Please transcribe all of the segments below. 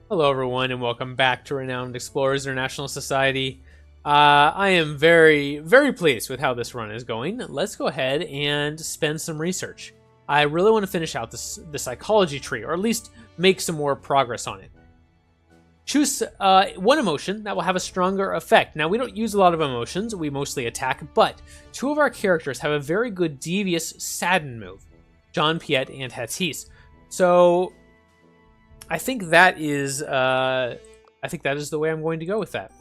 Hello, everyone, and welcome back to Renowned Explorers International Society. I am very, very pleased with how this run is going. Let's go ahead and spend some research. I really want to finish out the psychology tree, or at least make some more progress on it. Choose one emotion that will have a stronger effect. Now, we don't use a lot of emotions, we mostly attack, but two of our characters have a very good devious sadden move, jan-piet and Hattis. So I think that is the way I'm going to go with that.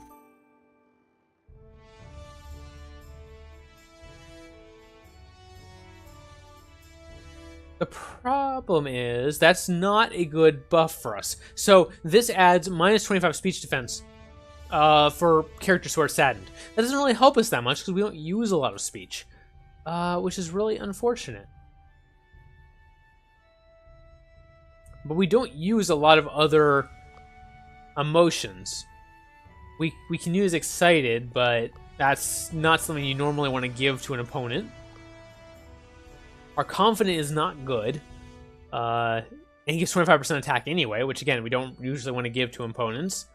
The problem is that's not a good buff for us. So this adds minus 25 speech defense for characters who are saddened. That doesn't really help us that much because we don't use a lot of speech, which is really unfortunate. But we don't use a lot of other emotions. We can use excited, but that's not something you normally want to give to an opponent. Our confident is not good. And he gives 25% attack anyway, which again, we don't usually want to give to opponents.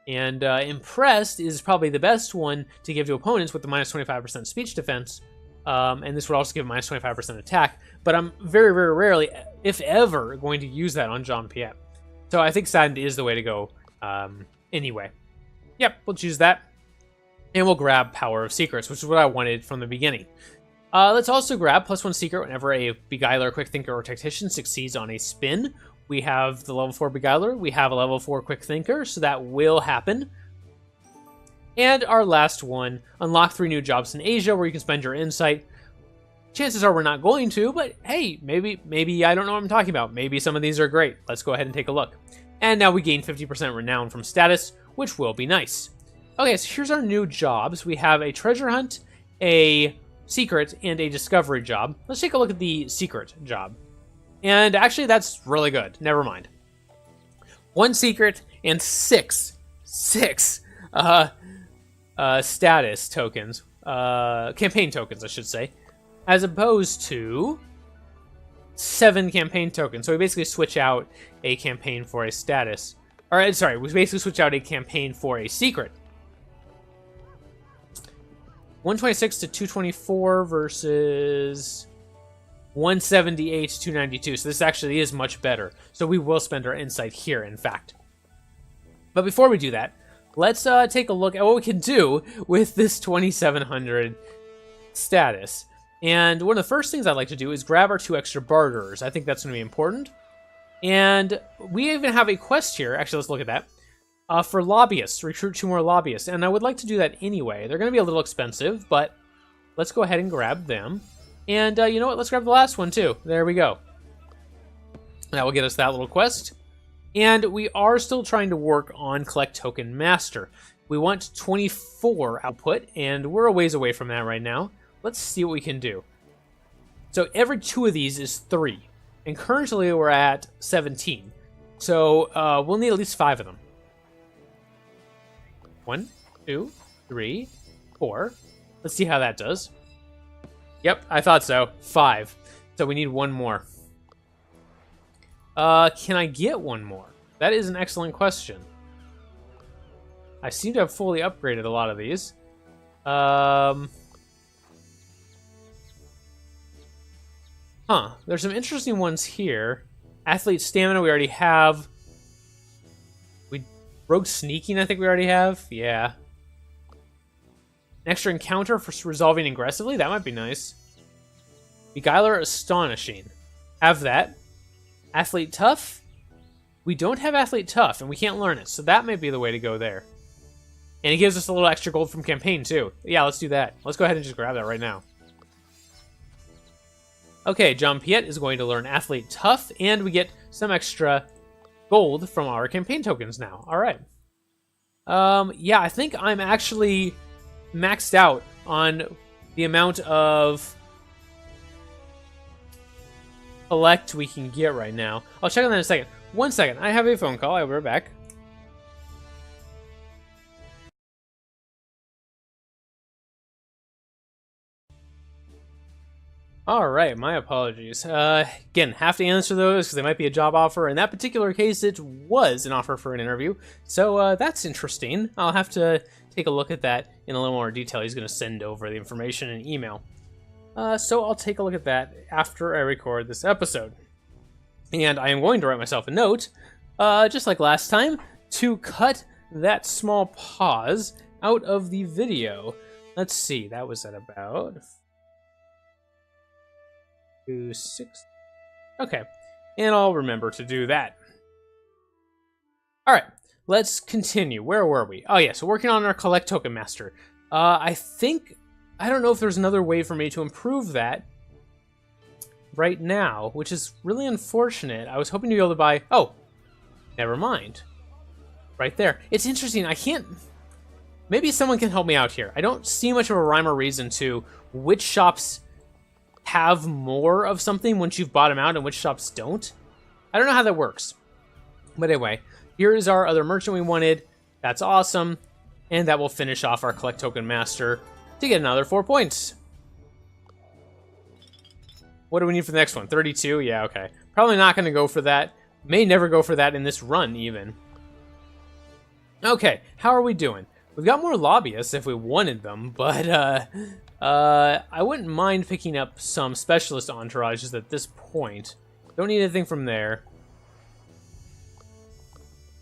And impressed is probably the best one to give to opponents with the minus 25% speech defense. And this would also give minus 25% attack. But I'm very, very rarely, if ever, going to use that on jan-piet. So I think saddened is the way to go anyway. Yep, we'll choose that. And we'll grab Power of Secrets, which is what I wanted from the beginning. Let's also grab +1 Secret whenever a Beguiler, Quick Thinker, or Tactician succeeds on a spin. We have the level 4 Beguiler, we have a level 4 Quick Thinker, so that will happen. And our last one, unlock 3 new jobs in Asia where you can spend your insight. Chances are we're not going to, but hey, maybe I don't know what I'm talking about. Maybe some of these are great. Let's go ahead and take a look. And now we gain 50% renown from status, which will be nice. Okay, so here's our new jobs. We have a treasure hunt, a secret, and a discovery job. Let's take a look at the secret job. And actually, that's really good. Never mind. 1 secret and 6 status tokens, campaign tokens, I should say, as opposed to 7 campaign tokens. So we basically switch out a campaign for a status. Or, sorry, we basically switch out a campaign for a secret. 126 to 224 versus 178 to 292. So this actually is much better. So we will spend our insight here, in fact. But before we do that, let's take a look at what we can do with this 2700 status. And one of the first things I'd like to do is grab our 2 extra barterers. I think that's going to be important. And we even have a quest here. Actually, let's look at that. For lobbyists, recruit 2 more lobbyists. And I would like to do that anyway. They're going to be a little expensive, but let's go ahead and grab them. And you know what? Let's grab the last one too. There we go. That will get us that little quest. And we are still trying to work on Collect Token Master. We want 24 output, and we're a ways away from that right now. Let's see what we can do. So every 2 of these is 3. And currently we're at 17. So we'll need at least 5 of them. 1, 2, 3, 4. Let's see how that does. Yep, I thought so. 5. So we need 1 more. Can I get 1 more? That is an excellent question. I seem to have fully upgraded a lot of these. There's some interesting ones here. Athlete Stamina we already have. Rogue Sneaking I think we already have. Yeah. An extra encounter for resolving aggressively? That might be nice. Beguiler Astonishing. Have that. Athlete Tough? We don't have Athlete Tough, and we can't learn it, so that might be the way to go there. And it gives us a little extra gold from campaign, too. Yeah, let's do that. Let's go ahead and just grab that right now. Okay, jan-piet is going to learn Athlete Tough, and we get some extra gold from our campaign tokens now. All right. Yeah, I think I'm actually maxed out on the amount of collect we can get right now. I'll check on that in a second. 1 second. I have a phone call. I'll be right back. All right, my apologies. Again, have to answer those because they might be a job offer. In that particular case, it was an offer for an interview. So that's interesting. I'll have to take a look at that in a little more detail. He's going to send over the information in email. So I'll take a look at that after I record this episode. And I am going to write myself a note, just like last time, to cut that small pause out of the video. Let's see, that was at about 2:06. Okay, and I'll remember to do that. All right, let's continue. Where were we? Oh yeah, so working on our collect token master. I don't know if there's another way for me to improve that right now, which is really unfortunate. I was hoping to be able to buy. Oh, never mind. Right there. It's interesting. I can't. Maybe someone can help me out here. I don't see much of a rhyme or reason to which shops have more of something once you've bought them out and which shops don't. I don't know how that works. But anyway, here is our other merchant we wanted. That's awesome. And that will finish off our collect token master to get another 4 points. What do we need for the next one? 32? Yeah, okay. Probably not going to go for that. May never go for that in this run, even. Okay, how are we doing? We've got more lobbyists if we wanted them, but I wouldn't mind picking up some specialist entourages at this point. Don't need anything from there.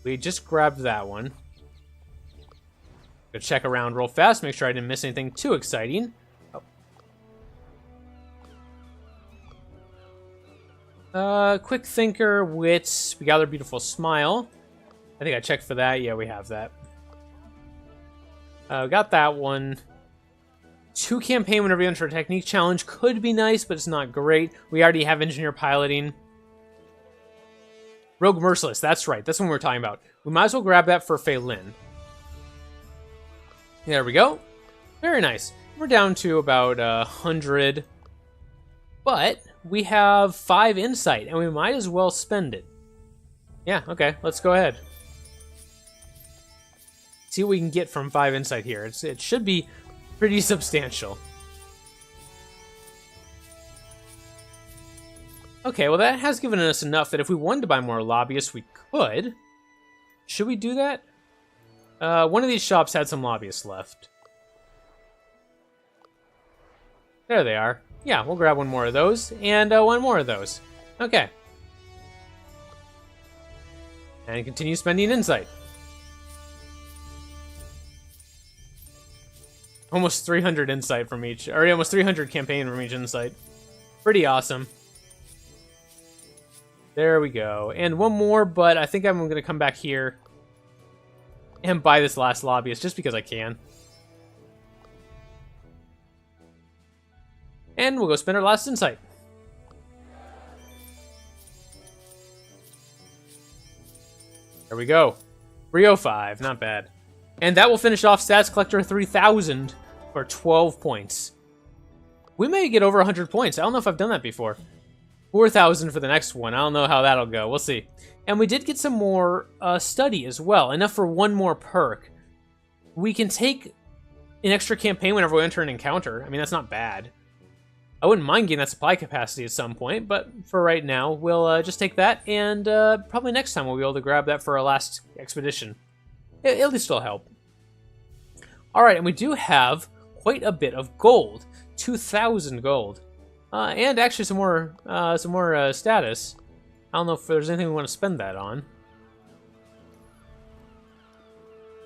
We just grabbed that one. Go check around real fast, make sure I didn't miss anything too exciting. Oh. Quick thinker, wits, we got our beautiful smile. I think I checked for that. Yeah, we have that. Got that one. 2 campaign whenever you enter a technique challenge could be nice, but it's not great. We already have engineer piloting. Rogue Merciless, that's right. That's what we're talking about. We might as well grab that for Fei Lin. There we go. Very nice. We're down to about 100. But we have 5 insight, and we might as well spend it. Yeah, okay. Let's go ahead. See what we can get from 5 insight here. It should be pretty substantial. Okay, well that has given us enough that if we wanted to buy more lobbyists, we could. Should we do that? One of these shops had some lobbyists left. There they are. Yeah, we'll grab one more of those, and one more of those. Okay. And continue spending insight. Almost 300 insight from each, or almost 300 campaign from each insight. Pretty awesome. There we go. And one more, but I think I'm going to come back here and buy this last lobbyist just because I can. And we'll go spend our last insight. There we go. 305, not bad. And that will finish off Stats Collector 3000 for 12 points. We may get over 100 points. I don't know if I've done that before. 4,000 for the next one. I don't know how that'll go. We'll see. And we did get some more study as well. Enough for one more perk. We can take an extra campaign whenever we enter an encounter. I mean, that's not bad. I wouldn't mind getting that supply capacity at some point, but for right now, we'll just take that, and probably next time we'll be able to grab that for our last expedition. At least it'll help. Alright, and we do have quite a bit of gold. 2,000 gold. And actually some more status. I don't know if there's anything we want to spend that on.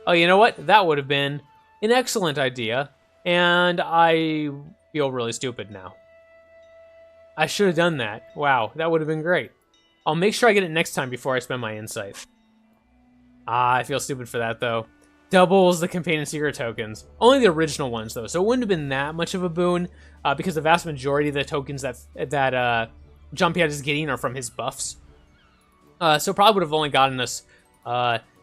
Oh, you know what? That would have been an excellent idea, and I feel really stupid now. I should have done that. Wow, that would have been great. I'll make sure I get it next time before I spend my insight. I feel stupid for that, though. Doubles the campaign and secret tokens. Only the original ones, though, so it wouldn't have been that much of a boon, because the vast majority of the tokens that jan-piet is getting are from his buffs. So probably would have only gotten us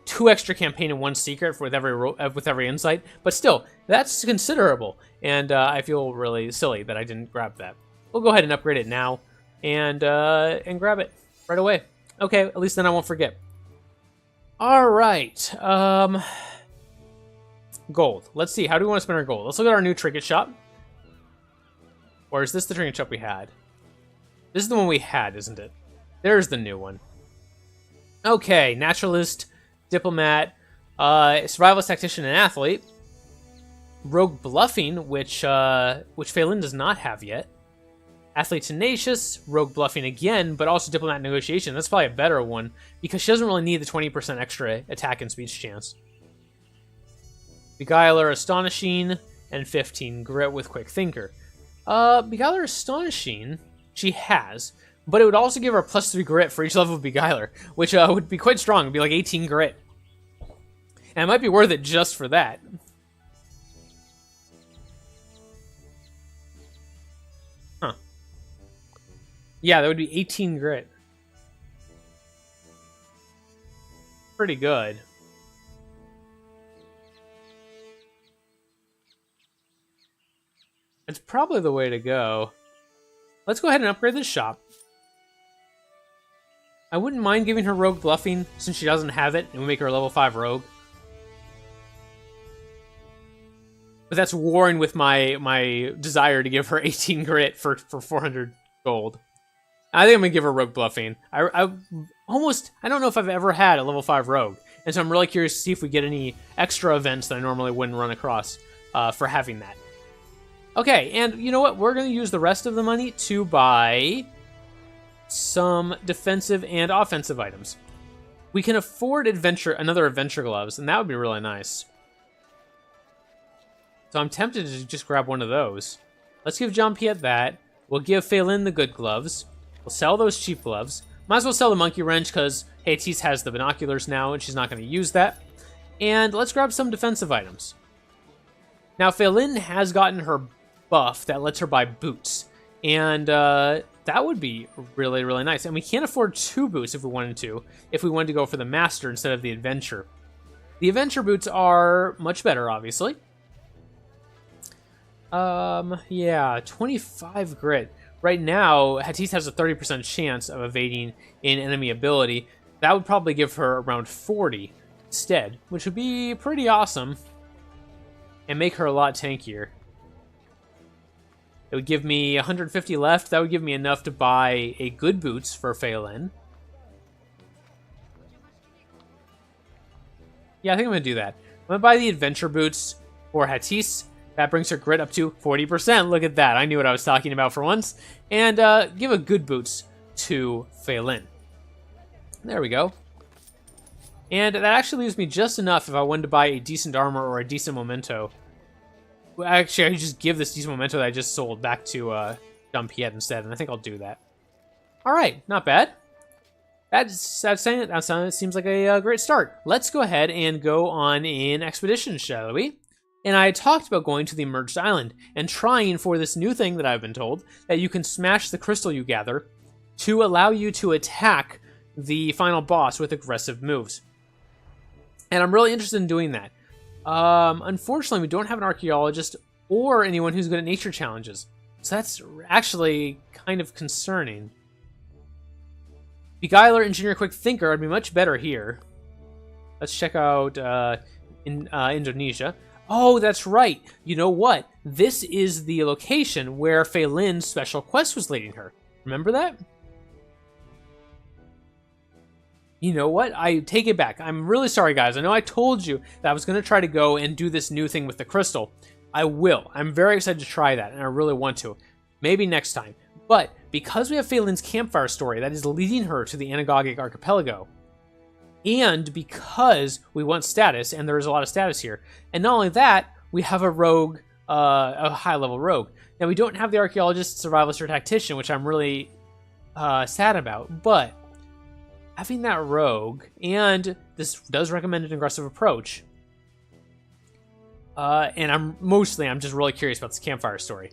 2 extra campaign and 1 secret with every insight, but still, that's considerable, and I feel really silly that I didn't grab that. We'll go ahead and upgrade it now, and grab it right away. Okay, at least then I won't forget. All right, gold. Let's see, how do we want to spend our gold? Let's look at our new trinket shop. Or is this the training shop we had? This is the one we had, isn't it? There's the new one. Okay, naturalist, diplomat, survivalist, tactician, and athlete. Rogue bluffing, which Phelan does not have yet. Athlete tenacious, rogue bluffing again, but also diplomat negotiation. That's probably a better one because she doesn't really need the 20% extra attack and speech chance. Beguiler astonishing and 15 grit with quick thinker. Beguiler astonishing, she has, but it would also give her +3 grit for each level of Beguiler, which would be quite strong. It'd be like 18 grit. And it might be worth it just for that. Huh. Yeah, that would be 18 grit. Pretty good. It's probably the way to go. Let's go ahead and upgrade this shop. I wouldn't mind giving her rogue bluffing since she doesn't have it, and we make her a level 5 rogue. But that's warring with my desire to give her 18 grit for 400 gold. I think I'm gonna give her rogue bluffing. I don't know if I've ever had a level 5 rogue, and so I'm really curious to see if we get any extra events that I normally wouldn't run across for having that. Okay, and you know what? We're going to use the rest of the money to buy some defensive and offensive items. We can afford another adventure gloves, and that would be really nice. So I'm tempted to just grab one of those. Let's give jan-piet that. We'll give Phelan the good gloves. We'll sell those cheap gloves. Might as well sell the monkey wrench because Hatis has the binoculars now, and she's not going to use that. And let's grab some defensive items. Now, Phelan has gotten her buff that lets her buy boots, and that would be really, really nice. And we can't afford 2 boots if we wanted to go for the master instead of the adventure. The adventure boots are much better, obviously. Yeah, 25 grit. Right now, Hatis has a 30% chance of evading an enemy ability. That would probably give her around 40 instead, which would be pretty awesome and make her a lot tankier. It would give me 150 left. That would give me enough to buy a good boots for Phelan. Yeah, I think I'm going to do that. I'm going to buy the adventure boots for Hatis. That brings her grit up to 40%. Look at that. I knew what I was talking about for once. And give a good boots to Phelan. There we go. And that actually leaves me just enough if I wanted to buy a decent armor or a decent memento. Actually, I could just give this decent memento that I just sold back to jan-piet instead, and I think I'll do that. All right, not bad. That seems like a great start. Let's go ahead and go on an expedition, shall we? And I talked about going to the Emerged Island and trying for this new thing that I've been told, that you can smash the crystal you gather to allow you to attack the final boss with aggressive moves. And I'm really interested in doing that. Unfortunately, we don't have an archaeologist or anyone who's good at nature challenges. So that's actually kind of concerning. Beguiler, Engineer, Quick Thinker would be much better here. Let's check out Indonesia. Oh, that's right. You know what? This is the location where Phelan's special quest was leading her. Remember that? You know what? I take it back. I'm really sorry, guys. I know I told you that I was going to try to go and do this new thing with the crystal. I will. I'm very excited to try that, and I really want to. Maybe next time. But because we have Phelan's campfire story that is leading her to the Anagogic Archipelago, and because we want status, and there is a lot of status here, and not only that, we have a rogue, a high-level rogue. Now, we don't have the archaeologist, survivalist, or tactician, which I'm really sad about, but having that rogue, and this does recommend an aggressive approach, and I'm just really curious about this campfire story.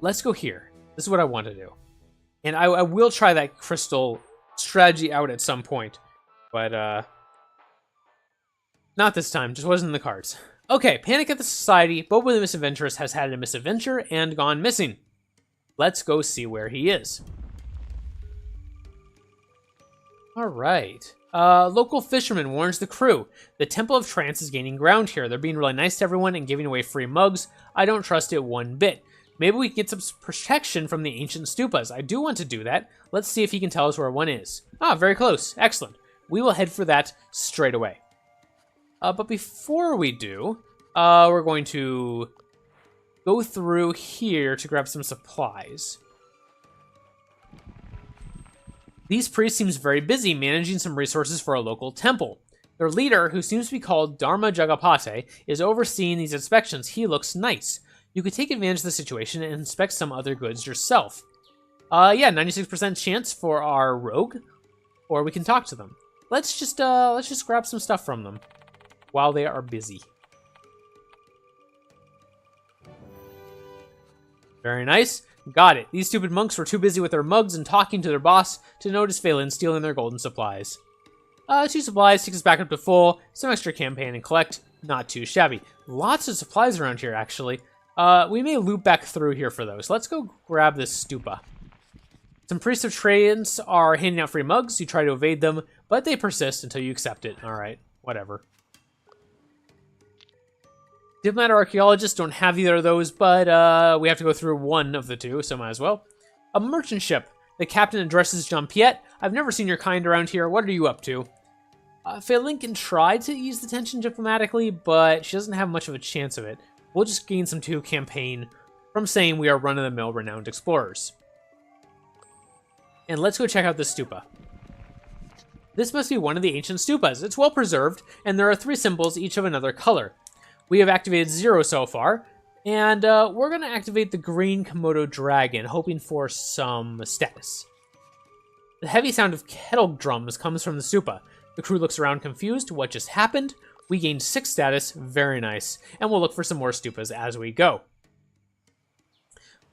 Let's go here. This is what I want to do. And I will try that crystal strategy out at some point, but not this time. Just wasn't in the cards. Okay, Panic at the Society. Bobo the Misadventurous has had a misadventure and gone missing. Let's go see where he is. All right. Local fisherman warns the crew. The Temple of Trance is gaining ground here. They're being really nice to everyone and giving away free mugs. I don't trust it one bit. Maybe we can get some protection from the ancient stupas. I do want to do that. Let's see if he can tell us where one is. Ah, very close. Excellent. We will head for that straight away. But before we do, we're going to go through here to grab some supplies. These priests seems very busy managing some resources for a local temple. Their leader, who seems to be called Dharma Jagapate, is overseeing these inspections. He looks nice. You could take advantage of the situation and inspect some other goods yourself. Yeah, 96% chance for our rogue, or we can talk to them. Let's just grab some stuff from them while they are busy. Very nice. Got it. These stupid monks were too busy with their mugs and talking to their boss to notice Phelan stealing their golden supplies. 2 supplies takes us back up to full. Some extra campaign and collect. Not too shabby. Lots of supplies around here, actually. We may loop back through here for those. Let's go grab this stupa. Some priests of trades are handing out free mugs. You try to evade them, but they persist until you accept it. Alright, whatever. Diplomat or archaeologists don't have either of those, but we have to go through one of the two, so might as well. A merchant ship. The captain addresses jan-piet. I've never seen your kind around here. What are you up to? Phelan can try to ease the tension diplomatically, but she doesn't have much of a chance of it. We'll just gain some 2 campaign from saying we are run-of-the-mill renowned explorers. And let's go check out this stupa. This must be one of the ancient stupas. It's well preserved, and there are 3 symbols, each of another color. We have activated 0 so far, and we're going to activate the green Komodo dragon, hoping for some status. The heavy sound of kettle drums comes from the stupa. The crew looks around confused. What just happened? We gained 6 status. Very nice. And we'll look for some more stupas as we go.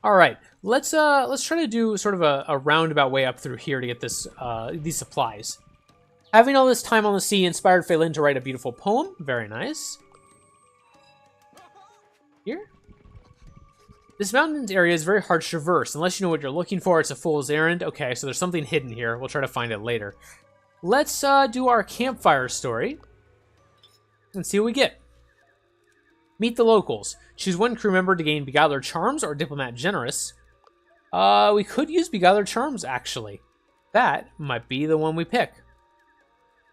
All right, let's try to do sort of a roundabout way up through here to get this these supplies. Having all this time on the sea inspired Phelan to write a beautiful poem. Very nice. Here? This mountains area is very hard to traverse. Unless you know what you're looking for, it's a fool's errand. Okay, so there's something hidden here. We'll try to find it later. Let's do our campfire story and see what we get. Meet the locals. Choose one crew member to gain Beguiler Charms or Diplomat Generous. We could use Beguiler Charms, actually. That might be the one we pick.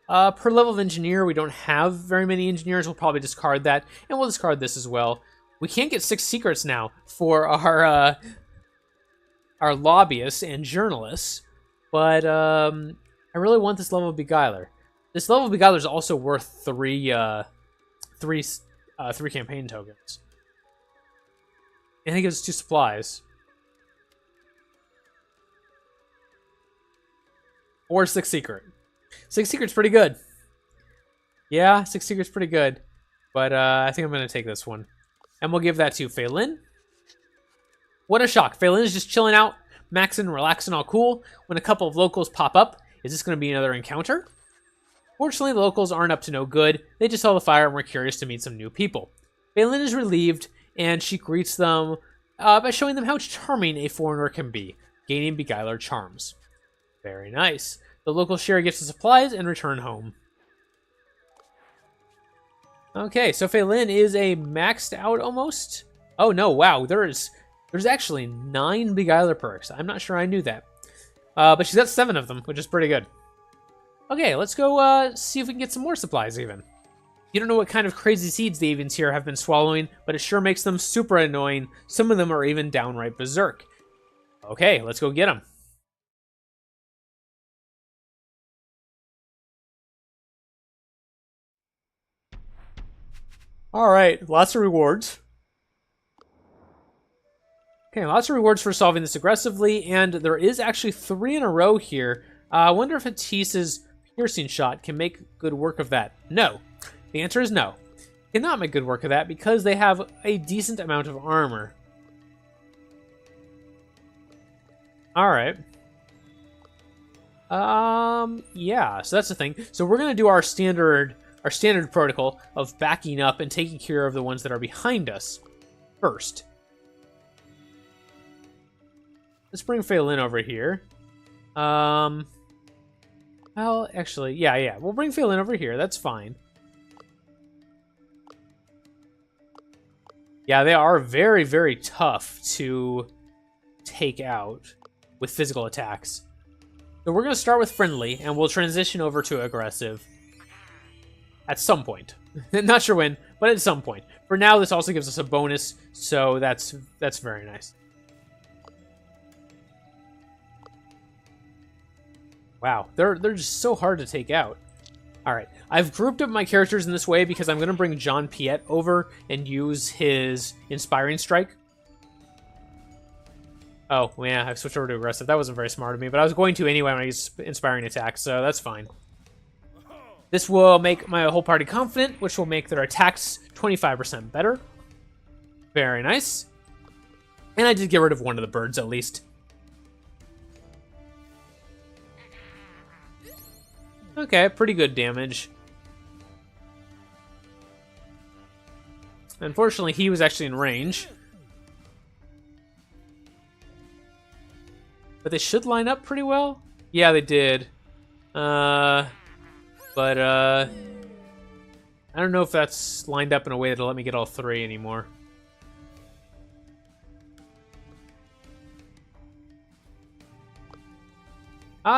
Per level of Engineer, we don't have very many Engineers. We'll probably discard that, and we'll discard this as well. We can't get 6 secrets now for our lobbyists and journalists, but I really want this level of Beguiler. This level of Beguiler is also worth 3 campaign tokens. And it gives us 2 supplies. Or 6 secret. 6 secret's pretty good. Yeah, 6 secret's pretty good. But I think I'm going to take this one. And we'll give that to Phelan. What a shock. Phelan is just chilling out, maxing, relaxing, all cool, when a couple of locals pop up. Is this going to be another encounter? Fortunately, the locals aren't up to no good. They just saw the fire and were curious to meet some new people. Phelan is relieved, and she greets them by showing them how charming a foreigner can be, gaining Beguiler Charms. Very nice. The locals share gifts and supplies and return home. Okay, so Phelan is a maxed out almost. Oh no, wow, there's actually 9 Beguiler perks. I'm not sure I knew that. But she's got 7 of them, which is pretty good. Okay, let's go see if we can get some more supplies even. You don't know what kind of crazy seeds the avians here have been swallowing, but it sure makes them super annoying. Some of them are even downright berserk. Okay, let's go get them. Alright, lots of rewards. Okay, lots of rewards for solving this aggressively, and there is actually 3 in a row here. I wonder if Hatisse's piercing shot can make good work of that. No. The answer is no. Cannot make good work of that because they have a decent amount of armor. Alright. Yeah, so that's the thing. So we're gonna do our standard protocol of backing up and taking care of the ones that are behind us first. Let's bring Phelan over here. Well, actually, yeah. We'll bring Phelan over here. That's fine. Yeah, they are very, very tough to take out with physical attacks. So we're going to start with friendly, and we'll transition over to aggressive at some point. Not sure when, but at some point. For now, this also gives us a bonus, so that's very nice. Wow, they're just so hard to take out. All right, I've grouped up my characters in this way because I'm going to bring jan-piet over and use his Inspiring Strike. Oh, yeah, I've switched over to aggressive. That wasn't very smart of me, but I was going to anyway when I use Inspiring Attack, so that's fine. This will make my whole party confident, which will make their attacks 25% better. Very nice. And I did get rid of one of the birds, at least. Okay, pretty good damage. Unfortunately, he was actually in range. But they should line up pretty well. Yeah, they did. I don't know if that's lined up in a way that'll let me get all three anymore.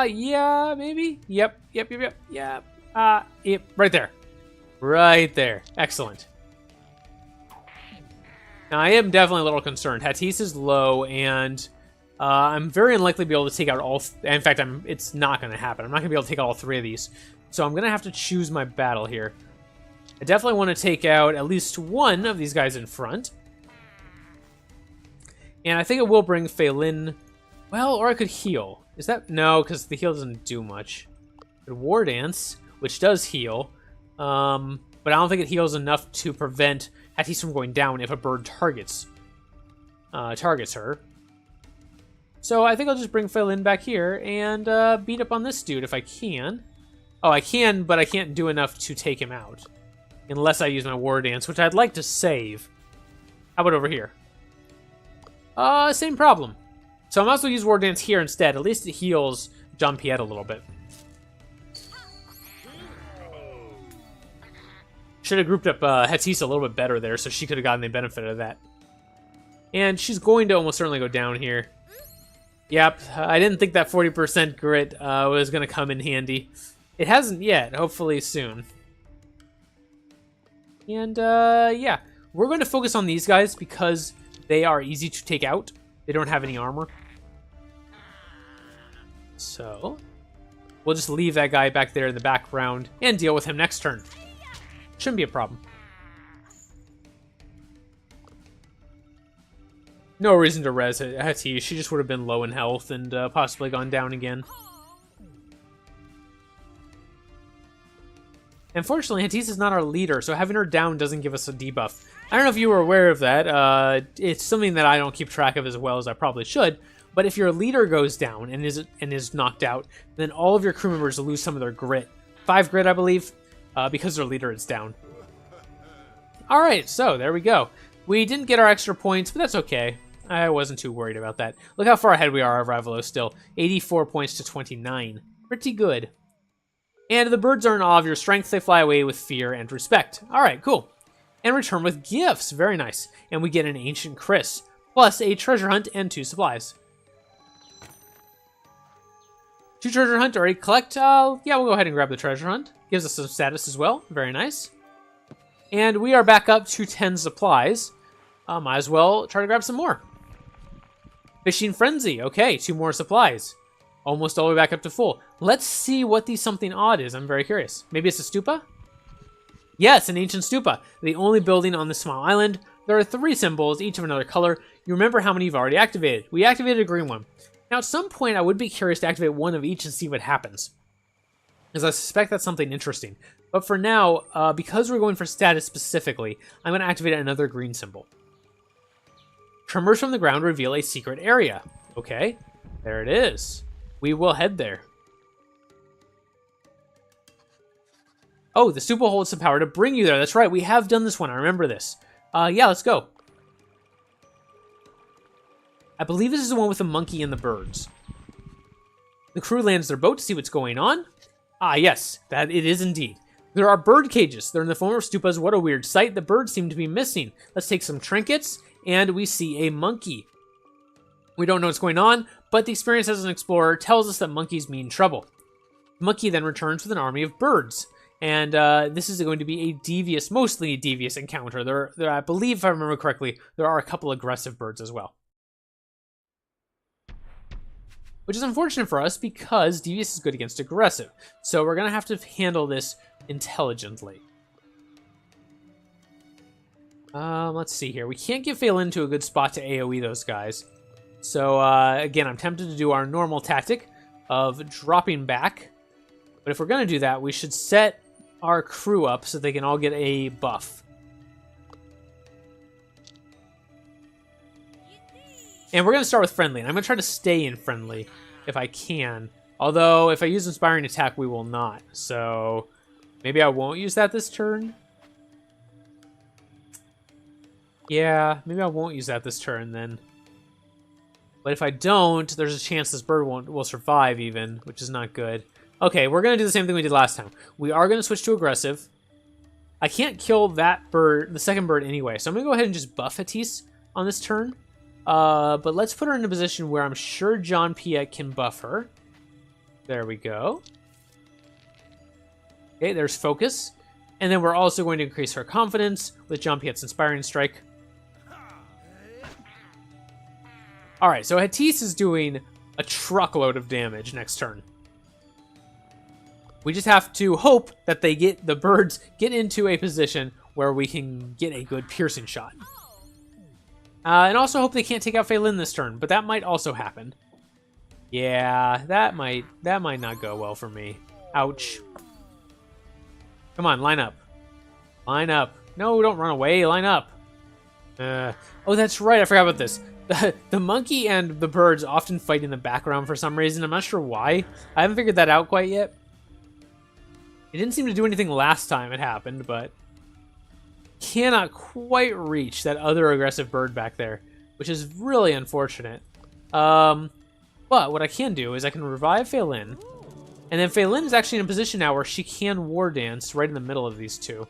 Yeah, maybe? Yep. Yep. Right there. Right there. Excellent. Now, I am definitely a little concerned. Hattis is low, and I'm very unlikely to be able to take out all... In fact, it's not going to happen. I'm not going to be able to take out all three of these. So I'm going to have to choose my battle here. I definitely want to take out at least one of these guys in front. And I think it will bring Phelan... Well, or I could heal. Is that... No, because the heal doesn't do much. But War Dance, which does heal. But I don't think it heals enough to prevent Hattis from going down if a bird targets her. So I think I'll just bring Phelan back here and beat up on this dude if I can. Oh, I can, but I can't do enough to take him out. Unless I use my War Dance, which I'd like to save. How about over here? Same problem. So I might as well use War Dance here instead. At least it heals jan-piet a little bit. Should have grouped up Hattis a little bit better there so she could have gotten the benefit of that. And she's going to almost certainly go down here. Yep, I didn't think that 40% grit was going to come in handy. It hasn't yet, hopefully soon. And yeah, we're going to focus on these guys because they are easy to take out. They don't have any armor. So, we'll just leave that guy back there in the background and deal with him next turn. Shouldn't be a problem. No reason to res Hattie. She just would have been low in health and possibly gone down again. Unfortunately, Hattis is not our leader, so having her down doesn't give us a debuff. I don't know if you were aware of that. It's something that I don't keep track of as well as I probably should. But if your leader goes down and is knocked out, then all of your crew members lose some of their grit. 5 grit, I believe, because their leader is down. All right, so there we go. We didn't get our extra points, but that's okay. I wasn't too worried about that. Look how far ahead we are of Rivalo still. 84 points to 29. Pretty good. And the birds are in awe of your strength. They fly away with fear and respect. All right, cool. And return with gifts. Very nice. And we get an Ancient Chris, plus a treasure hunt and 2 supplies. 2 treasure hunt or 8 collect. Yeah, we'll go ahead and grab the treasure hunt. Gives us some status as well. Very nice. And we are back up to 10 supplies. Might as well try to grab some more. Fishing Frenzy. Okay, 2 more supplies. Almost all the way back up to full. Let's see what the something odd is. I'm very curious. Maybe it's a stupa? Yes, an ancient stupa. The only building on the small island. There are 3 symbols, each of another color. You remember how many you've already activated. We activated a green one. Now, at some point, I would be curious to activate one of each and see what happens, because I suspect that's something interesting. But for now, because we're going for status specifically, I'm going to activate another green symbol. Tremors from the ground reveal a secret area. Okay, there it is. We will head there. Oh, the stupa holds the power to bring you there. That's right, we have done this one. I remember this. Yeah, let's go. I believe this is the one with the monkey and the birds. The crew lands their boat to see what's going on. Ah, yes, that it is indeed. There are bird cages. They're in the form of stupas. What a weird sight. The birds seem to be missing. Let's take some trinkets, and we see a monkey. We don't know what's going on, but the experience as an explorer tells us that monkeys mean trouble. The monkey then returns with an army of birds. And this is going to be a devious, mostly a devious encounter. There, I believe, if I remember correctly, there are a couple aggressive birds as well. Which is unfortunate for us because devious is good against aggressive. So we're going to have to handle this intelligently. Let's see here. We can't get Phelan to a good spot to AoE those guys. So again, I'm tempted to do our normal tactic of dropping back. But if we're going to do that, we should set our crew up so they can all get a buff. And we're going to start with friendly. And I'm going to try to stay in friendly if I can. Although, if I use inspiring attack, we will not. So, maybe I won't use that this turn. Yeah, maybe I won't use that this turn then. But if I don't, there's a chance this bird will survive even, which is not good. Okay, we're going to do the same thing we did last time. We are going to switch to aggressive. I can't kill that bird, the second bird anyway, so I'm going to go ahead and just buff Hattis on this turn. But let's put her in a position where I'm sure jan-piet can buff her. There we go. Okay, there's focus. And then we're also going to increase her confidence with jan-piet's Inspiring Strike. Alright, so Hattis is doing a truckload of damage next turn. We just have to hope that the birds get into a position where we can get a good piercing shot. And also hope they can't take out Phelan this turn, but that might also happen. Yeah, that might not go well for me. Ouch. Come on, line up. Line up. No, don't run away. Line up. Oh, that's right. I forgot about this. The monkey and the birds often fight in the background for some reason. I'm not sure why. I haven't figured that out quite yet. It didn't seem to do anything last time it happened, but cannot quite reach that other aggressive bird back there, which is really unfortunate. But what I can do is I can revive Phelan, and then Phelan is actually in a position now where she can war dance right in the middle of these two.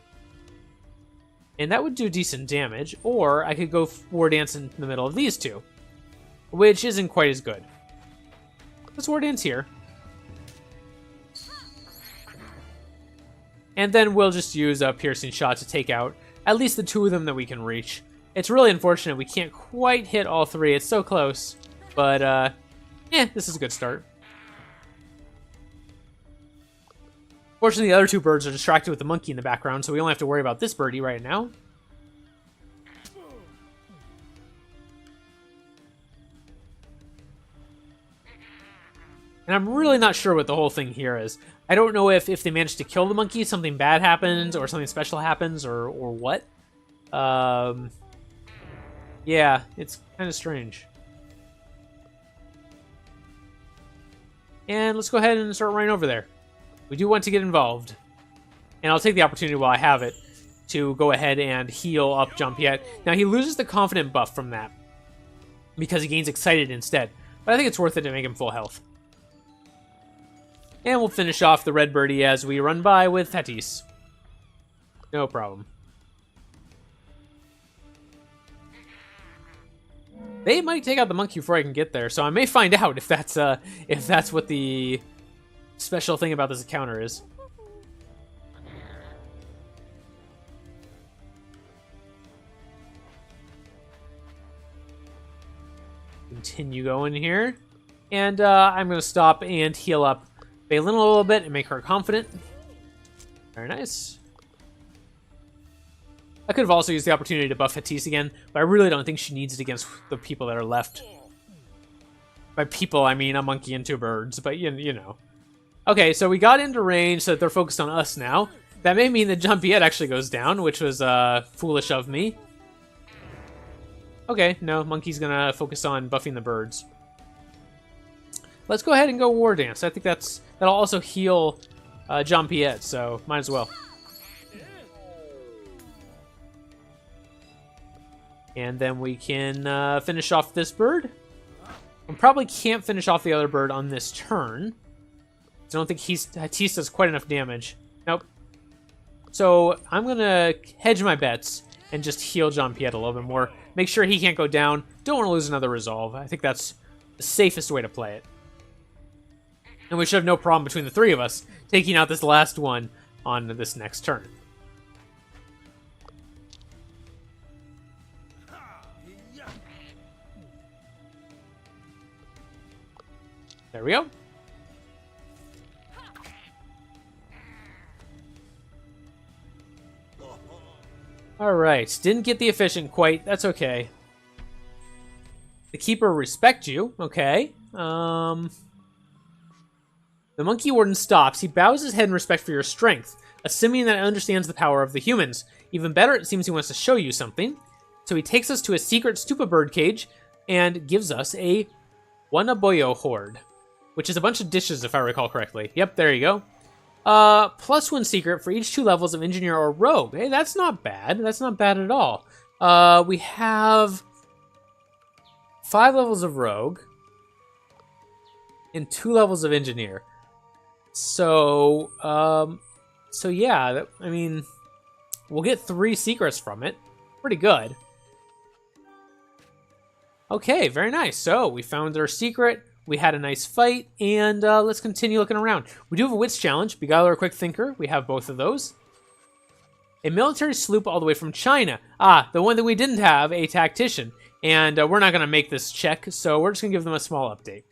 And that would do decent damage, or I could go war dance in the middle of these two, which isn't quite as good. Let's war dance here. And then we'll just use a piercing shot to take out at least the two of them that we can reach. It's really unfortunate we can't quite hit all three. It's so close. But, this is a good start. Fortunately, the other two birds are distracted with the monkey in the background, so we only have to worry about this birdie right now. And I'm really not sure what the whole thing here is. I don't know if they manage to kill the monkey, something bad happens, or something special happens, or what. Yeah, it's kind of strange. And let's go ahead and start running over there. We do want to get involved. And I'll take the opportunity while I have it to go ahead and heal up jan-piet. Now, he loses the confident buff from that because he gains excited instead. But I think it's worth it to make him full health. And we'll finish off the red birdie as we run by with Hattis. No problem. They might take out the monkey before I can get there, so I may find out if that's what the special thing about this encounter is. Continue going here, and I'm going to stop and heal up Phelan a little bit and make her confident. Very nice. I could have also used the opportunity to buff Hattis again, but I really don't think she needs it against the people that are left. By people, I mean a monkey and two birds, but you know. Okay, so we got into range so that they're focused on us now. That may mean that jan-piet actually goes down, which was foolish of me. Okay, no, monkey's gonna focus on buffing the birds. Let's go ahead and go war dance. I think that'll also heal jan-piet, so might as well. And then we can finish off this bird. We probably can't finish off the other bird on this turn. I don't think Hattis does quite enough damage. Nope. So I'm going to hedge my bets and just heal jan-piet a little bit more. Make sure he can't go down. Don't want to lose another resolve. I think that's the safest way to play it. And we should have no problem between the three of us taking out this last one on this next turn. There we go. Alright, didn't get the efficient quite. That's okay. The keeper respect you. Okay. The monkey warden stops. He bows his head in respect for your strength, assuming that it understands the power of the humans. Even better, it seems he wants to show you something. So he takes us to a secret stupa bird cage and gives us a Wanaboyo horde, which is a bunch of dishes, if I recall correctly. Yep, there you go. +1 secret for each 2 levels of engineer or rogue. Hey, that's not bad. That's not bad at all. We have 5 levels of rogue and 2 levels of engineer. So yeah, I mean, we'll get 3 secrets from it. Pretty good. Okay, very nice. So we found our secret. We had a nice fight, and let's continue looking around. We do have a wits challenge, Beguiler or Quick Thinker. We have both of those. A military sloop all the way from China. Ah, the one that we didn't have, a tactician. And we're not going to make this check, so we're just going to give them a small update.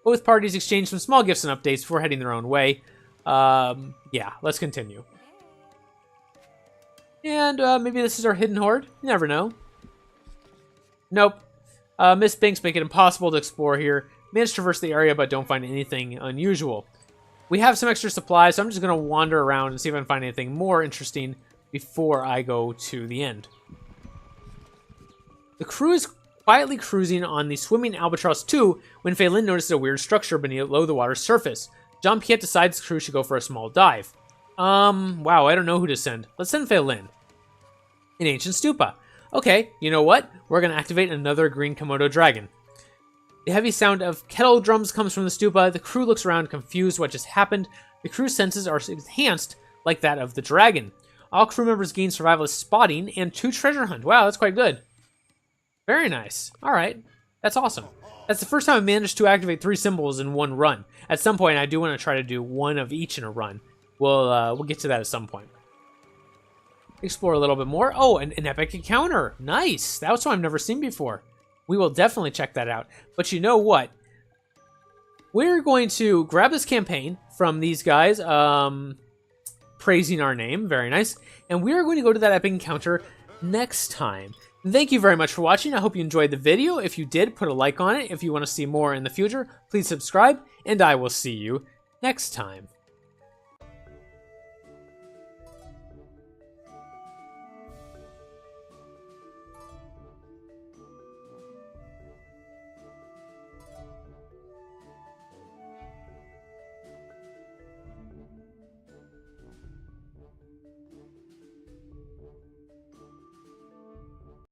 Both parties exchange some small gifts and updates before heading their own way. Yeah, let's continue. And maybe this is our hidden horde. You never know. Nope. Miss Binks make it impossible to explore here. Managed to traverse the area, but don't find anything unusual. We have some extra supplies, so I'm just going to wander around and see if I can find anything more interesting before I go to the end. The crew is quietly cruising on the swimming Albatross 2 when Fei Lin notices a weird structure below the water's surface. jan-piet decides the crew should go for a small dive. Wow, I don't know who to send. Let's send Fei Lin. An ancient stupa. Okay, you know what? We're going to activate another green Komodo dragon. The heavy sound of kettle drums comes from the stupa. The crew looks around, confused what just happened. The crew's senses are enhanced like that of the dragon. All crew members gain survivalist spotting and 2 treasure hunt. Wow, that's quite good. Very nice. All right, that's awesome. That's the first time I managed to activate 3 symbols in one run. At some point, I do want to try to do 1 of each in a run. We'll get to that at some point. Explore a little bit more. Oh, an epic encounter. Nice. That was one I've never seen before. We will definitely check that out. But you know what? We're going to grab this campaign from these guys, praising our name. Very nice. And we are going to go to that epic encounter next time. Thank you very much for watching. I hope you enjoyed the video. If you did, put a like on it. If you want to see more in the future, please subscribe. And I will see you next time.